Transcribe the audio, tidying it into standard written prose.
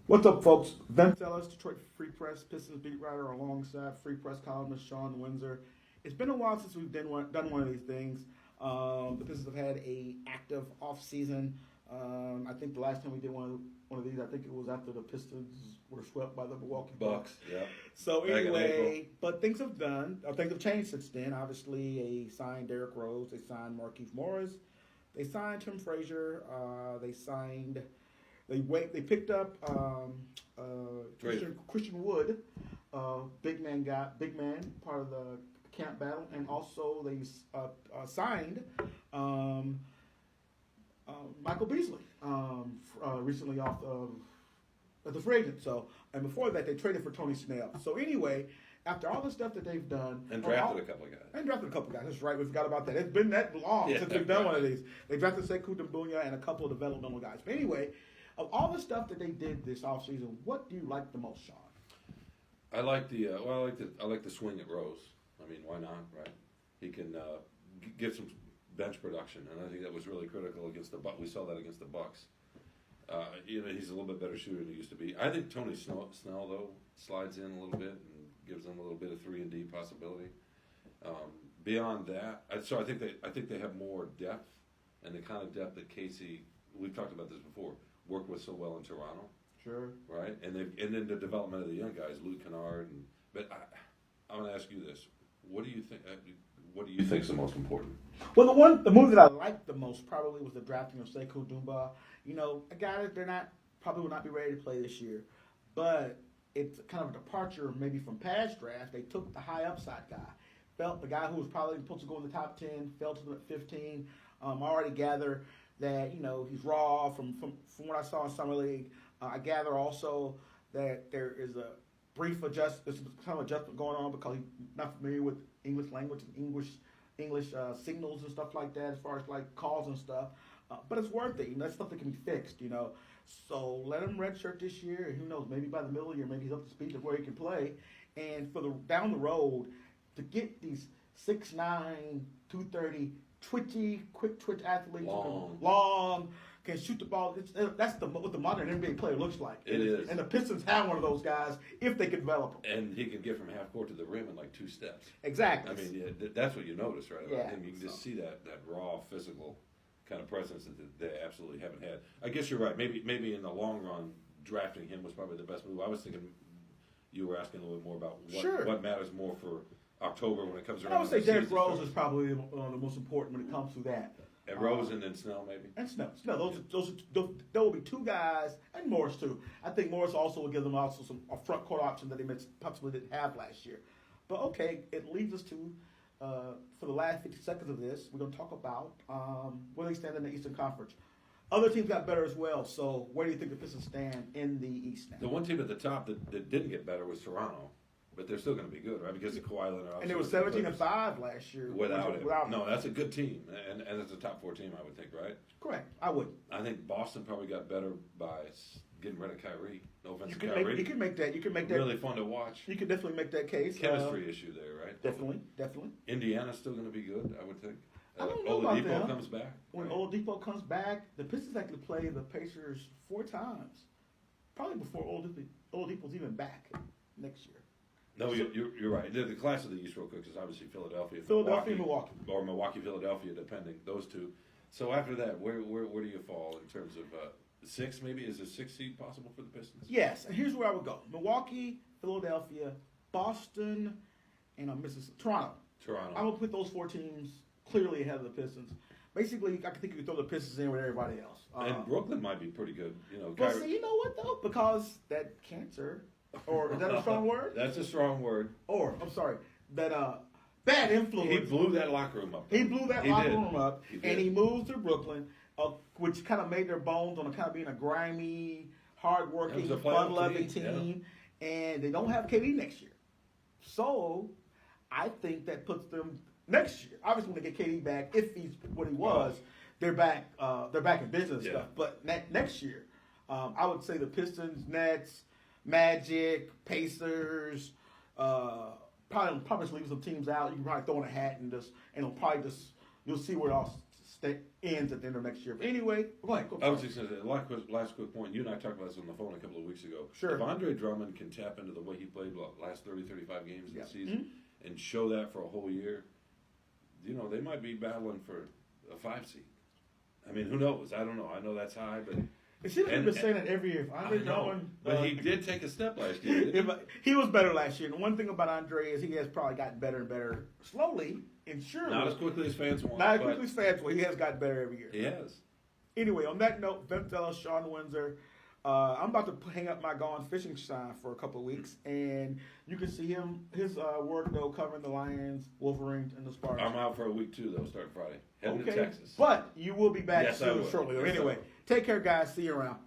What's up, folks? Ellis, Detroit Free Press Pistons beat writer alongside Free Press columnist Shawn Windsor. It's been a while since we've done one of these things. The Pistons have had a active off season. I think the last time we did one of these, I think it was after the Pistons were swept by the Milwaukee Bucks. Yeah. So anyway, but things have changed since then. Obviously, they signed Derrick Rose, they signed Markieff Morris, they signed Tim Frazier, they picked up Christian Wood, big man, part of the camp battle, and also they signed Michael Beasley recently off of the free agent. So, and before that, they traded for Tony Snell. So anyway, after all the stuff that they've done, and drafted a couple of guys. That's right. We forgot about that. It's been that long since we've done one of these. They drafted Sekou Doumbouya and a couple of developmental guys. But anyway, of all the stuff that they did this offseason, what do you like the most, Shawn? I like the swing at Rose. I mean, why not, right? He can get some bench production, and I think that was really critical against the Bucks. We saw that against the Bucks. He's a little bit better shooter than he used to be. I think Tony Snell though slides in a little bit and gives them a little bit of 3-and-D possibility. Beyond that, so I think they have more depth, and the kind of depth that Casey, we've talked about this before, worked with so well in Toronto. Sure. Right, and then the development of the young guys, Luke Kennard. But I'm going to ask you this: what do you think? What do you think is the most important? Well, the move that I liked the most probably was the drafting of Sekou Doumbouya. A guy that probably will not be ready to play this year, but it's kind of a departure maybe from past drafts. They took the high upside guy, felt the guy who was probably supposed to go in the top 10, fell to them at 15. I already gather that he's raw from what I saw in summer league. I gather also that there is a brief adjustment going on because he's not familiar with English language and English signals and stuff like that, as far as like calls and stuff. But it's worth it. That's stuff that can be fixed. So let him redshirt this year, and who knows? Maybe by the middle of the year, maybe he's up to speed to where he can play. And for down the road, to get these 6'9", 230 quick twitch athletes, long, can shoot the ball. That's what the modern NBA player looks like. It is. And the Pistons have one of those guys if they can develop him. And he can get from half court to the rim in like 2 steps. Exactly. I mean, that's what you notice, right? Yeah. You can just see that raw physical kind of presence that they absolutely haven't had. I guess you're right. Maybe in the long run, drafting him was probably the best move. I was thinking you were asking a little bit more about what matters more for October when it comes around. I would say Derrick Rose is probably the most important when it comes to that. And Rose and then Snell, maybe? And Snell. Those will be two guys, and Morris too. I think Morris also will give them a front court option that they possibly didn't have last year. But okay, it leads us to, for the last 50 seconds of this, we're going to talk about where they stand in the Eastern Conference. Other teams got better as well, so where do you think the Pistons stand in the East now? The one team at the top that didn't get better was Toronto. But they're still going to be good, right? Because of Kawhi Leonard. And they were 17-5 last year. Without it. No, that's a good team. And it's a top 4 team, I would think, right? Correct. I would. I think Boston probably got better by getting rid of Kyrie. No offense to Kyrie. You can make that. Really fun to watch. You can definitely make that case. Chemistry issue there, right? Definitely. Indiana's still going to be good, I would think. I don't know about them. Oladipo comes back. When Oladipo comes back, the Pistons actually play the Pacers 4 times. Probably before Oladipo's even back next year. No, you're right. The class of the East real quick is obviously Philadelphia, Milwaukee. Or Milwaukee, Philadelphia, depending, those two. So after that, where do you fall in terms of 6 maybe? Is a 6 seed possible for the Pistons? Yes, and here's where I would go. Milwaukee, Philadelphia, Boston, and Toronto. I would put those 4 teams clearly ahead of the Pistons. Basically, I think you could throw the Pistons in with everybody else. And Brooklyn might be pretty good. But see, you know what, though? Because that cancer... Or is that a strong word? That's a strong word. Or, I'm sorry, that bad influence. He blew that locker room up. He and he moved to Brooklyn, which kind of made their bones on kind of being a grimy, hard-working, fun-loving team. Yeah. And they don't have KD next year. So, I think that puts them next year. Obviously, when they get KD back, if he's what he was, they're back in business stuff. But next year, I would say the Pistons, Nets, Magic, Pacers, probably leave some teams out. You can probably throw in a hat and it'll probably you'll see where it all ends at the end of next year. But anyway, go ahead. I was just going to say, last quick point. You and I talked about this on the phone a couple of weeks ago. Sure. If Andre Drummond can tap into the way he played last 30, 35 games of the season Mm-hmm. and show that for a whole year, they might be battling for a 5 seed. I mean, who knows? I don't know. I know that's high, but it seems like we've been saying that every year. Andre Drummond, but he did take a step last year. He was better last year. And one thing about Andre is he has probably gotten better and better slowly and surely. Not as quickly as fans want. Not as quickly as fans want. He has gotten better every year. He has. Anyway, on that note, Vince Ellis, Shawn Windsor. I'm about to hang up my Gone Fishing sign for a couple of weeks, and you can see his work though covering the Lions, Wolverines, and the Spartans. I'm out for a week too, though, starting Friday. Heading to Texas. But you will be back Yes, I soon, will. shortly. Yes, I Anyway, will. take care, guys. See you around.